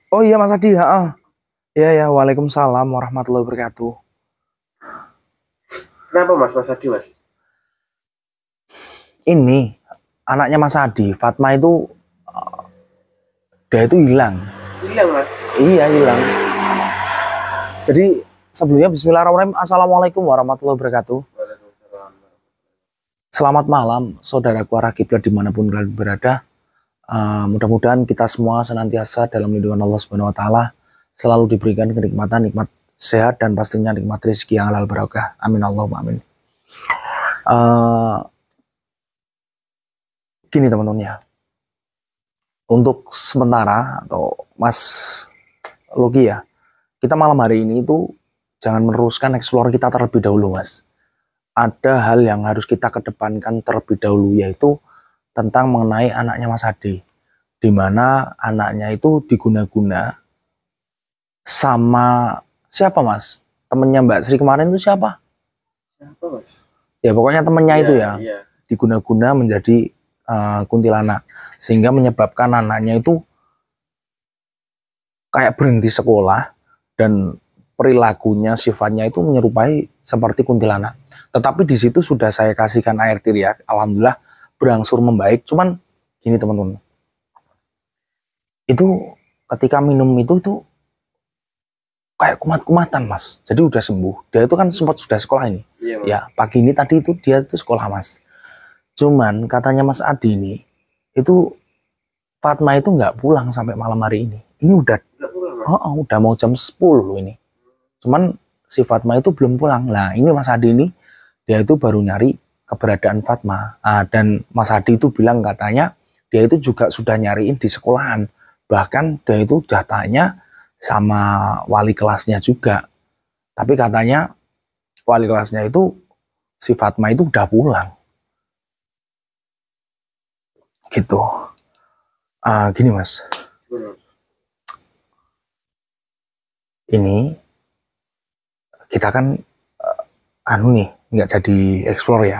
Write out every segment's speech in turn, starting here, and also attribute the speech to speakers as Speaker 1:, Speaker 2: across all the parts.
Speaker 1: Oh iya Mas Adi, ya. Ya ya, Waalaikumsalam warahmatullahi wabarakatuh.
Speaker 2: Kenapa Mas Adi Mas?
Speaker 1: Ini anaknya Mas Adi, Fatma itu dia itu hilang.
Speaker 2: Hilang Mas.
Speaker 1: Iya hilang. Jadi sebelumnya Bismillahirrahmanirrahim. Assalamualaikum warahmatullahi wabarakatuh.
Speaker 2: Waalaikumsalam.
Speaker 1: Selamat malam, saudaraku para kiblat dimanapun kalian berada. Mudah-mudahan kita semua senantiasa dalam lindungan Allah Subhanahu Wa Taala, selalu diberikan kenikmatan, nikmat sehat dan pastinya nikmat rezeki yang halal barokah. Amin Allahumma amin. Gini teman-teman ya, untuk sementara atau Mas Logi ya, kita malam hari ini itu jangan meneruskan explore kita terlebih dahulu Mas. Ada hal yang harus kita kedepankan terlebih dahulu, yaitu tentang mengenai anaknya Mas Adi, di mana anaknya itu diguna-guna sama siapa Mas? Temennya Mbak Sri kemarin itu siapa?
Speaker 2: Siapa Mas?
Speaker 1: Ya pokoknya temennya
Speaker 2: Iya,
Speaker 1: itu ya,
Speaker 2: iya.
Speaker 1: diguna-guna menjadi kuntilanak, sehingga menyebabkan anaknya itu kayak berhenti sekolah dan perilakunya, sifatnya itu menyerupai seperti kuntilanak. Tetapi di situ sudah saya kasihkan air tiriak, alhamdulillah berangsur membaik. Cuman gini teman-teman, itu ketika minum itu kayak kumat-kumatan Mas. Jadi udah sembuh. Dia itu kan sempat sudah sekolah ini.
Speaker 2: Iya Mas.
Speaker 1: Ya pagi ini tadi itu dia itu sekolah Mas. Cuman katanya Mas Adi ini, itu Fatma itu nggak pulang sampai malam hari ini. Ini udah,
Speaker 2: Nggak pulang Mas.
Speaker 1: udah mau jam 10 loh ini. Cuman si Fatma itu belum pulang. Nah ini Mas Adi ini, dia itu baru nyari keberadaan Fatma. Dan Mas Adi itu bilang katanya, dia itu juga sudah nyariin di sekolahan. Bahkan dia itu udah tanya sama wali kelasnya juga. Tapi katanya wali kelasnya itu, si Fatma itu udah pulang. Gitu. Gini Mas, ini kita kan nih nggak jadi explore ya,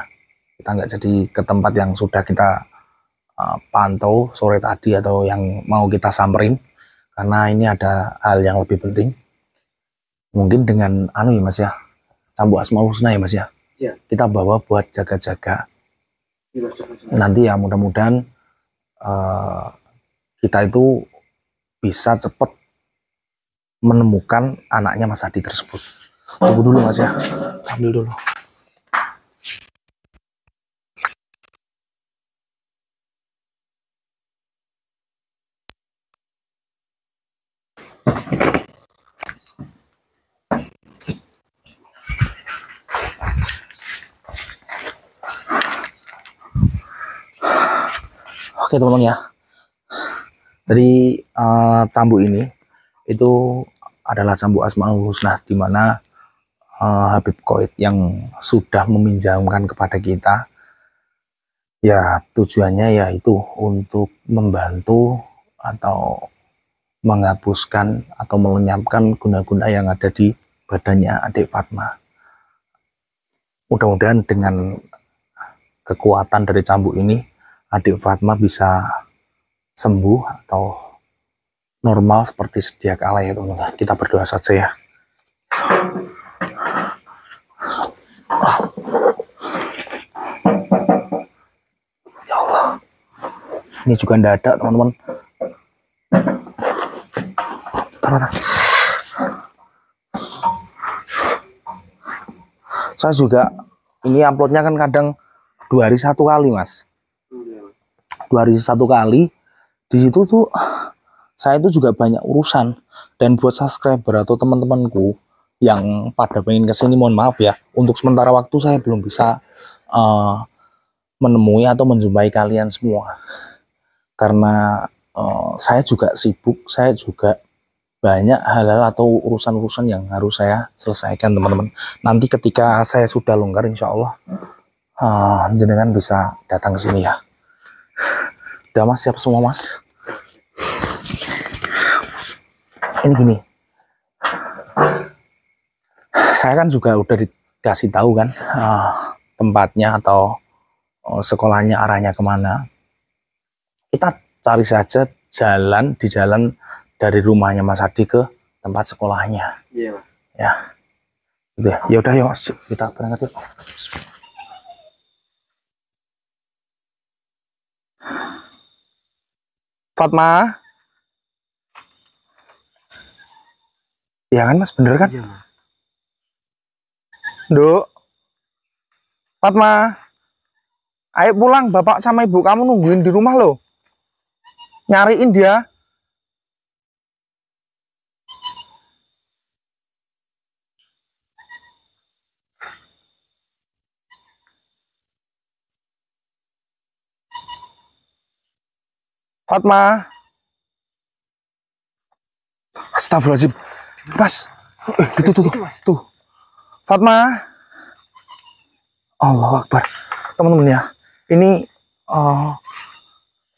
Speaker 1: kita nggak jadi ke tempat yang sudah kita pantau sore tadi atau yang mau kita samperin, karena ini ada hal yang lebih penting. Mungkin dengan ya Mas ya, Cambuk Asmaul Husna ya Mas ya,
Speaker 2: Iya.
Speaker 1: kita bawa buat jaga-jaga.
Speaker 2: Iya Mas.
Speaker 1: Nanti ya mudah-mudahan kita itu bisa cepat menemukan anaknya Mas Adi tersebut. Tunggu dulu Mas ya, ambil dulu. Oke teman-teman ya, dari cambuk ini itu adalah cambuk Asmaul Husna, di mana Habib Qoid yang sudah meminjamkan kepada kita, ya tujuannya yaitu untuk membantu atau menghapuskan atau melenyapkan guna-guna yang ada di badannya adik Fatma. Mudah-mudahan dengan kekuatan dari cambuk ini, adik Fatma bisa sembuh atau normal seperti sedia kala ya teman-teman. Kita berdoa saja ya. Ya Allah, ini juga tidak ada teman-teman. Saya juga ini uploadnya kan kadang 2 hari 1 kali Mas. 2 hari 1 kali. Di situ tuh saya itu juga banyak urusan, dan buat subscriber atau teman-temanku yang pada pengen kesini, mohon maaf ya, untuk sementara waktu saya belum bisa menemui atau menjumpai kalian semua, karena saya juga sibuk, saya juga banyak hal-hal atau urusan-urusan yang harus saya selesaikan teman-teman. Nanti ketika saya sudah longgar, insya Allah jenengan bisa datang ke sini ya. Udah Mas, siap semua Mas? Ini gini, saya kan juga udah dikasih tahu kan tempatnya atau sekolahnya, arahnya kemana. Kita cari saja jalan, di jalan dari rumahnya Mas Adi ke tempat sekolahnya.
Speaker 2: Iya, Mas.
Speaker 1: Ya. Gitu ya. Ya udah yuk Mas, kita berangkat yuk. Fatma. Ya kan Mas, bener kan?
Speaker 2: Iya, Mas.
Speaker 1: Nduk. Fatma. Ayo pulang, bapak sama ibu kamu nungguin di rumah loh. Nyariin dia. Fatma. Astagfirullahaladzim. Pas. Gitu tuh. Tuh. Fatma. Allahu Akbar. Teman-teman ya. Ini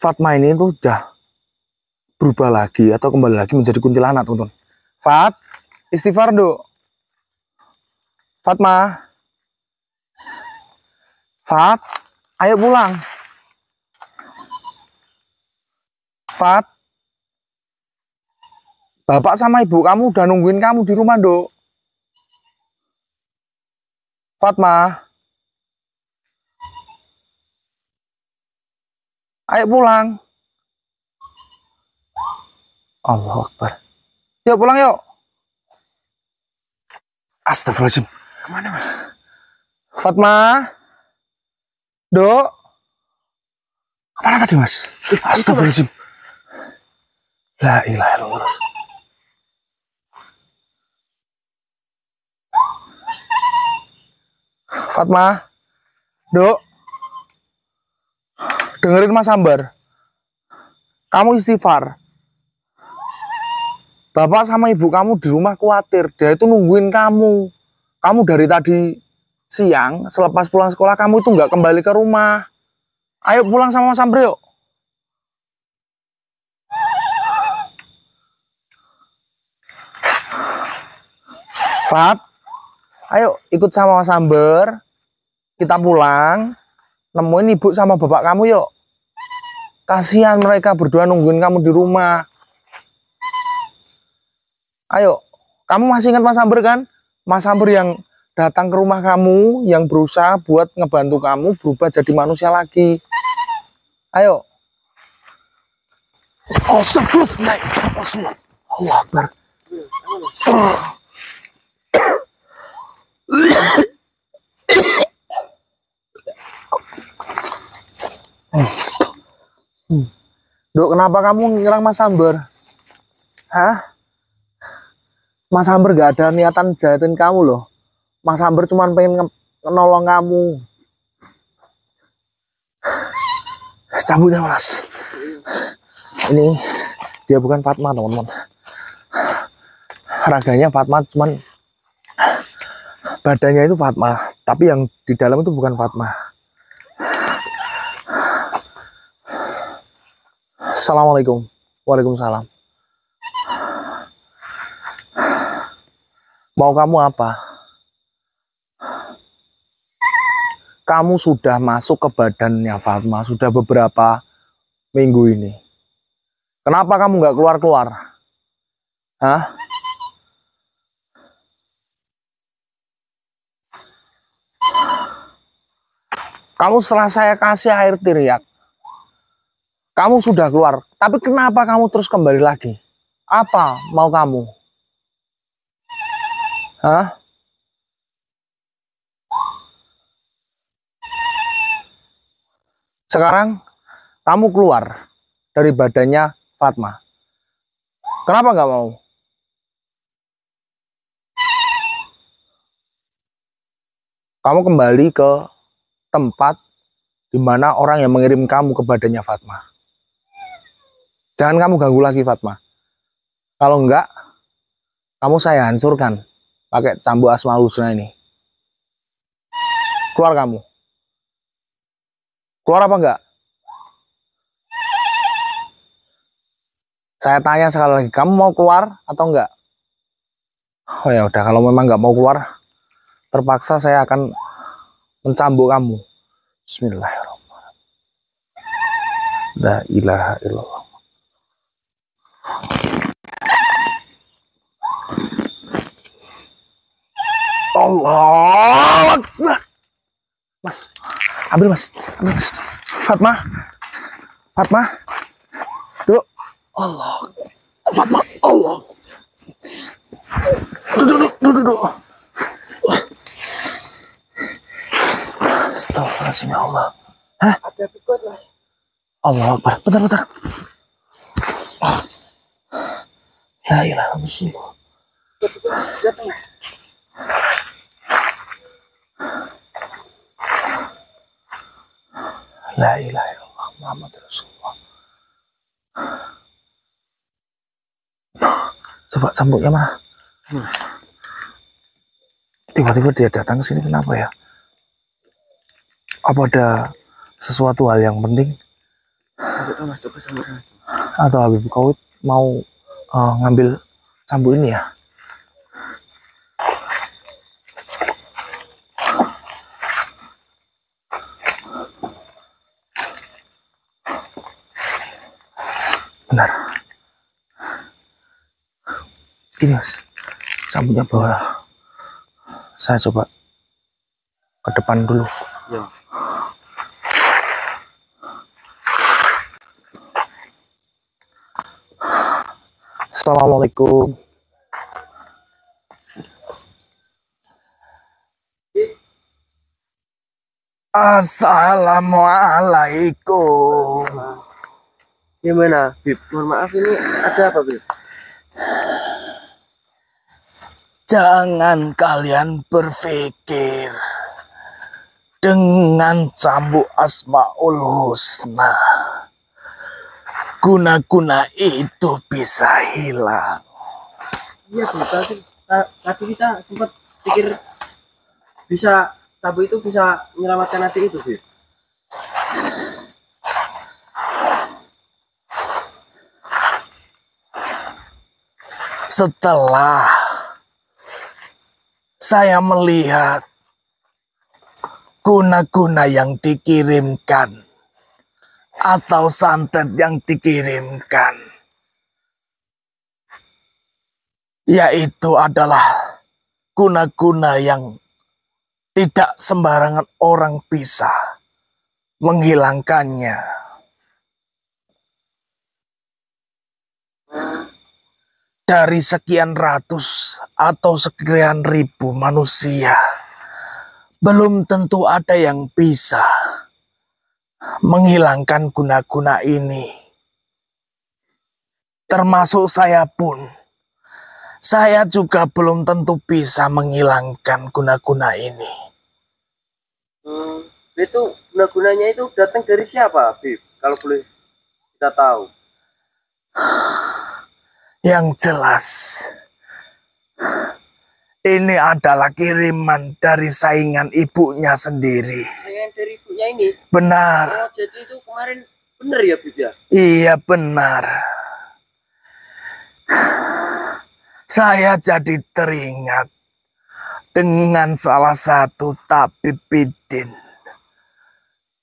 Speaker 1: Fatma ini tuh udah berubah lagi atau kembali lagi menjadi kuntilanak, teman-teman. Fat, istighfar, Dok. Fatma. Fat, ayo pulang. Fat. Bapak sama ibu kamu udah nungguin kamu di rumah, Dok. Fatma. Ayo pulang. Allahu Akbar. Yuk pulang yuk. Astagfirullahaladzim.
Speaker 2: Kemana, Mas?
Speaker 1: Fatma. Dok. Kemana tadi, Mas? Astagfirullahaladzim. La ilaha illallah. Fatma. Dok. Dengerin Mas Ambar. Kamu istighfar. Bapak sama ibu kamu di rumah khawatir. Dia itu nungguin kamu. Kamu dari tadi siang, selepas pulang sekolah, kamu itu nggak kembali ke rumah. Ayo pulang sama Mas Ambar yuk. Fat, ayo ikut sama Mas Ambar. Kita pulang. Nemuin ibu sama bapak kamu yuk. Kasihan mereka berdua nungguin kamu di rumah. Ayo, kamu masih ingat Mas Amber kan? Mas Amber yang datang ke rumah kamu, yang berusaha buat ngebantu kamu berubah jadi manusia lagi. Ayo. Oh, sebelum naik. Allah Akbar. Dok, kenapa kamu nyerang Mas Amber? Hah? Mas Amber gak ada niatan jahatin kamu loh. Mas Amber cuma pengen nolong kamu. Cabut ya Mas. Ini dia bukan Fatma, teman-teman. Raganya Fatma, cuman badannya itu Fatma, tapi yang di dalam itu bukan Fatma. Assalamualaikum. Waalaikumsalam. Mau kamu apa? Kamu sudah masuk ke badannya Fatma, sudah beberapa minggu ini. Kenapa kamu nggak keluar-keluar? Hah? Kamu setelah saya kasih air tiriak, kamu sudah keluar. Tapi kenapa kamu terus kembali lagi? Apa mau kamu? Hah? Sekarang kamu keluar dari badannya Fatma. Kenapa nggak mau? Kamu kembali ke tempat di mana orang yang mengirim kamu ke badannya Fatma. Jangan kamu ganggu lagi Fatma. Kalau enggak, kamu saya hancurkan pakai cambuk Asmaul Husna ini. Keluar kamu. Keluar apa enggak? Saya tanya sekali lagi, kamu mau keluar atau enggak? Oh ya udah, kalau memang enggak mau keluar, terpaksa saya akan mencambuk kamu. Bismillahirrahmanirrahim. La ilaha illallah. Allah Akbar. Mas, ambil mas, ambil mas. Fatma, Fatma, duduk. Allah, Fatma, Allah. Duduk, duduk, duduk. Astagfirullahaladzim ya Allah. Hah?
Speaker 2: Ada pikot mas.
Speaker 1: Allah Akbar. Bentar, bentar. Ya ilah, bismillah.
Speaker 2: Datang mas.
Speaker 1: La ilaha illallah Muhammad Rasulullah. Coba cambuknya mana? Tiba-tiba dia datang ke sini, kenapa ya? Apa ada sesuatu hal yang penting?
Speaker 2: Coba mas, coba sambut mas.
Speaker 1: Atau Habib Qoit mau ngambil cambuk ini ya? Benar. Gini mas, cambuknya bawah. Saya coba ke depan dulu.
Speaker 2: Ya.
Speaker 1: Assalamualaikum. Assalamualaikum.
Speaker 2: Gimana, Bib? Mohon maaf, ini ada apa, Bib?
Speaker 1: Jangan kalian berpikir dengan cambuk Asmaul Husna guna-guna itu bisa hilang.
Speaker 2: Iya, Bib. Tadi kita sempat pikir bisa sabuk itu bisa menyelamatkan hati itu, Bib.
Speaker 1: Setelah saya melihat guna-guna yang dikirimkan atau santet yang dikirimkan, yaitu adalah guna-guna yang tidak sembarangan orang bisa menghilangkannya. Dari sekian ratus atau sekian ribu manusia, belum tentu ada yang bisa menghilangkan guna-guna ini. Termasuk saya pun. Saya juga belum tentu bisa menghilangkan guna-guna ini.
Speaker 2: Itu guna-gunanya itu datang dari siapa, Bib? Kalau boleh kita tahu.
Speaker 1: Yang jelas, ini adalah kiriman dari saingan ibunya sendiri.
Speaker 2: Saingan dari ibunya ini?
Speaker 1: Benar.
Speaker 2: Oh, jadi itu kemarin benar ya, Bib ya?
Speaker 1: Iya benar. Saya jadi teringat dengan salah satu tabib bidin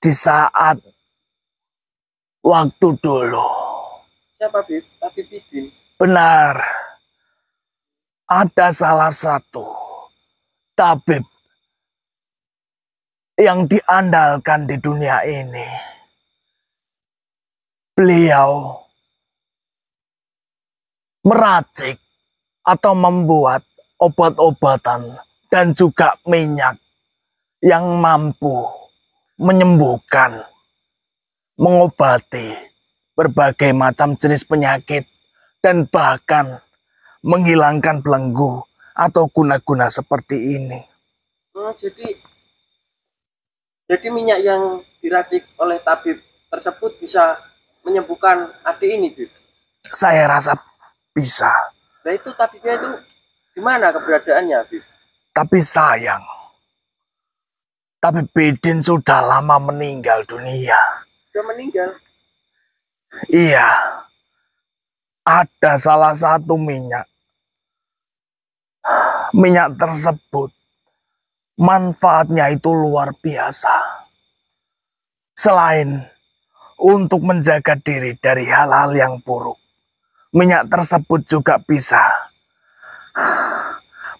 Speaker 1: di saat waktu dulu.
Speaker 2: Siapa, Bib? Tabib bidin?
Speaker 1: Benar. Ada salah satu tabib yang diandalkan di dunia ini. Beliau meracik atau membuat obat-obatan dan juga minyak yang mampu menyembuhkan, mengobati berbagai macam jenis penyakit dan bahkan menghilangkan belenggu atau guna-guna seperti ini.
Speaker 2: Oh, jadi minyak yang diracik oleh tabib tersebut bisa menyembuhkan hati ini, Bib?
Speaker 1: Saya rasa bisa.
Speaker 2: Nah itu tabibnya itu di mana keberadaannya, Bib?
Speaker 1: Tapi sayang, tabib bidin sudah lama meninggal dunia.
Speaker 2: Sudah meninggal?
Speaker 1: Iya, ada salah satu minyak. Minyak tersebut manfaatnya itu luar biasa. Selain untuk menjaga diri dari hal-hal yang buruk, minyak tersebut juga bisa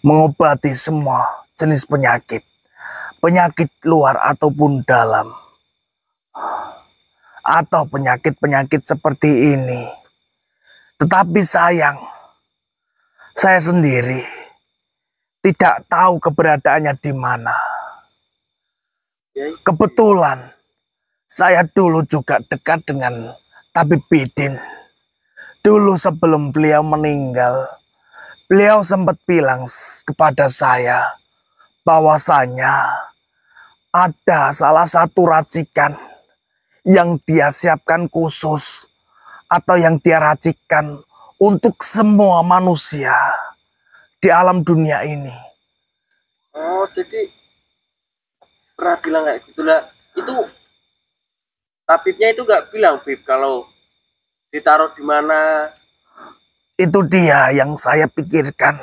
Speaker 1: mengobati semua jenis penyakit. Penyakit luar ataupun dalam. Atau penyakit-penyakit seperti ini. Tetapi sayang, saya sendiri tidak tahu keberadaannya di mana. Kebetulan saya dulu juga dekat dengan Tabib Bidin. Dulu sebelum beliau meninggal, beliau sempat bilang kepada saya bahwasanya ada salah satu racikan yang dia siapkan khusus atau yang dia racikan untuk semua manusia di alam dunia ini.
Speaker 2: Oh, jadi pernah bilang kayak gitu lah. Itu tabibnya itu nggak bilang, Bib, kalau ditaruh di mana?
Speaker 1: Itu dia yang saya pikirkan.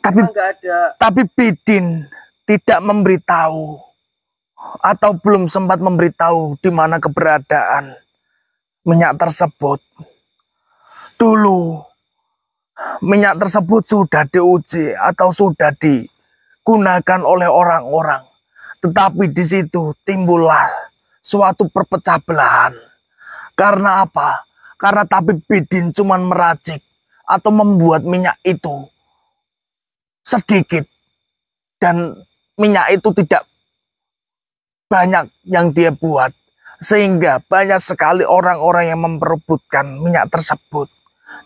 Speaker 2: Nggak ada.
Speaker 1: Tapi Bidin tidak memberitahu atau belum sempat memberitahu di mana keberadaan minyak tersebut. Dulu minyak tersebut sudah diuji atau sudah digunakan oleh orang-orang. Tetapi di situ timbullah suatu perpecah belahan. Karena apa? Karena Tabib Bidin cuma meracik atau membuat minyak itu sedikit. Dan minyak itu tidak banyak yang dia buat. Sehingga banyak sekali orang-orang yang memperebutkan minyak tersebut.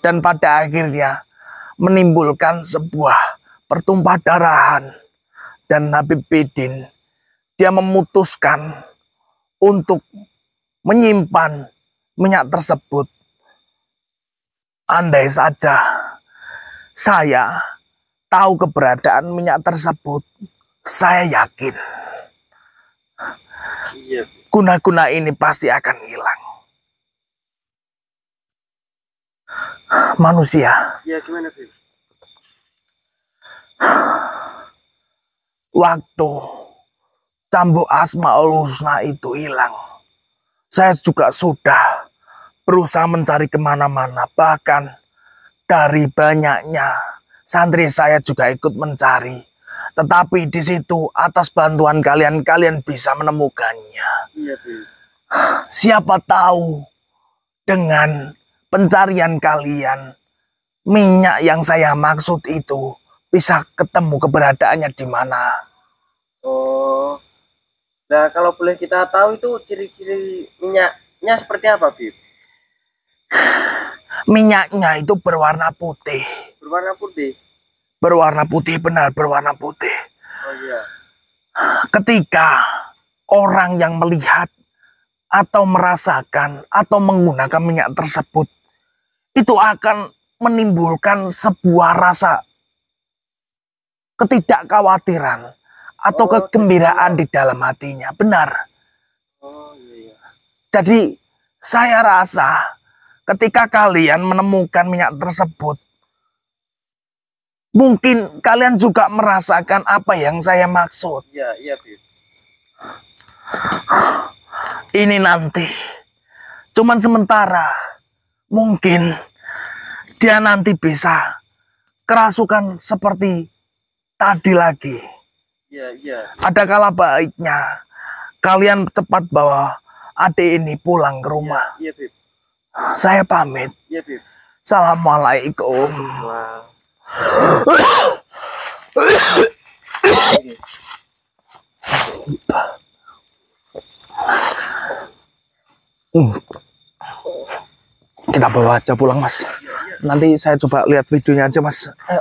Speaker 1: Dan pada akhirnya menimbulkan sebuah pertumpah darahan. Dan Habib Bidin, dia memutuskan untuk menyimpan minyak tersebut. Andai saja saya tahu keberadaan minyak tersebut, saya yakin guna-guna ini pasti akan hilang. Manusia.
Speaker 2: Ya, gimana, Bib?
Speaker 1: Waktu cambuk Asmaul Husna itu hilang, saya juga sudah berusaha mencari kemana-mana. Bahkan dari banyaknya santri saya juga ikut mencari. Tetapi di situ atas bantuan kalian bisa menemukannya.
Speaker 2: Iya, Bib.
Speaker 1: Siapa tahu dengan pencarian kalian, minyak yang saya maksud itu bisa ketemu keberadaannya di mana.
Speaker 2: Oh, nah kalau boleh kita tahu itu ciri-ciri minyaknya seperti apa, Bib?
Speaker 1: Minyaknya itu berwarna putih.
Speaker 2: Berwarna putih?
Speaker 1: Berwarna putih, benar, berwarna putih.
Speaker 2: Oh iya.
Speaker 1: Ketika orang yang melihat atau merasakan atau menggunakan minyak tersebut, itu akan menimbulkan sebuah rasa ketidakkhawatiran atau kegembiraan di dalam hatinya. Benar.
Speaker 2: Oh iya.
Speaker 1: Jadi saya rasa ketika kalian menemukan minyak tersebut, mungkin kalian juga merasakan apa yang saya maksud.
Speaker 2: Iya, Bib.
Speaker 1: Ini nanti cuman sementara. Mungkin dia nanti bisa kerasukan seperti tadi lagi.
Speaker 2: Iya.
Speaker 1: Ada kala baiknya kalian cepat bawa adik ini pulang ke rumah.
Speaker 2: Iya, Bib.
Speaker 1: Saya pamit.
Speaker 2: Iya, Bib.
Speaker 1: Assalamualaikum.
Speaker 2: Wah.
Speaker 1: Kita bawa aja pulang, Mas. Nanti saya coba lihat videonya aja, Mas. Ayo.